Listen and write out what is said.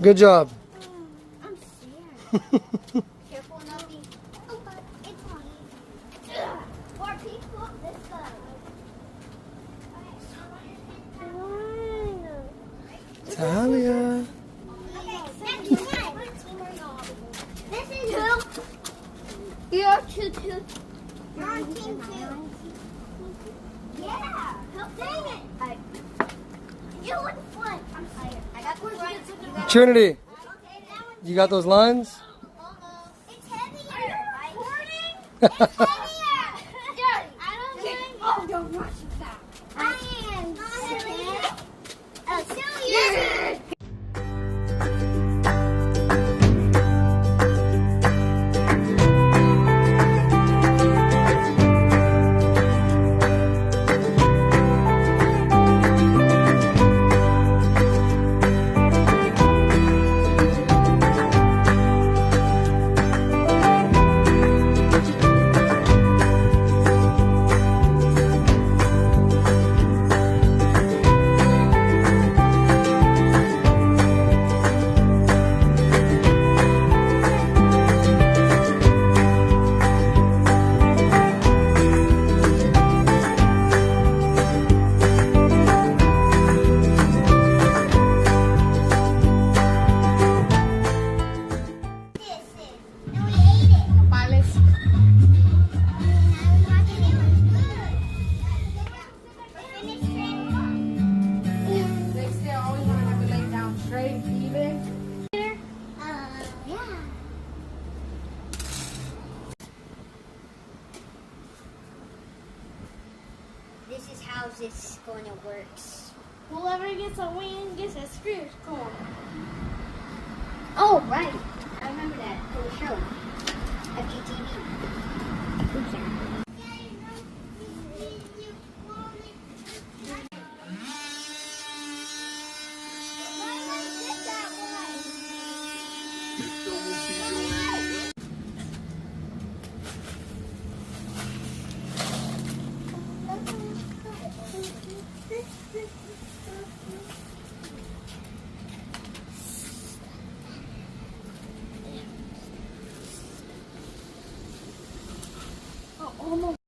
Good job. I'm scared. Careful nothing. Oh, but it's on. More people. Let's go. Talia. Okay, next one. This is two. You're two. You're on team two. Yeah. Help dang it. You look fun. I'm tired. I got the front. Trinity, Okay, that one. you got those lines? Almost. It's heavier. Are you recording? It's heavier. Good. I don't mind. Oh, don't rush it back. I am silly. This is how this going to work. Whoever gets a win gets a screw score. Oh, right. I remember that from the show. FGTV. Almost.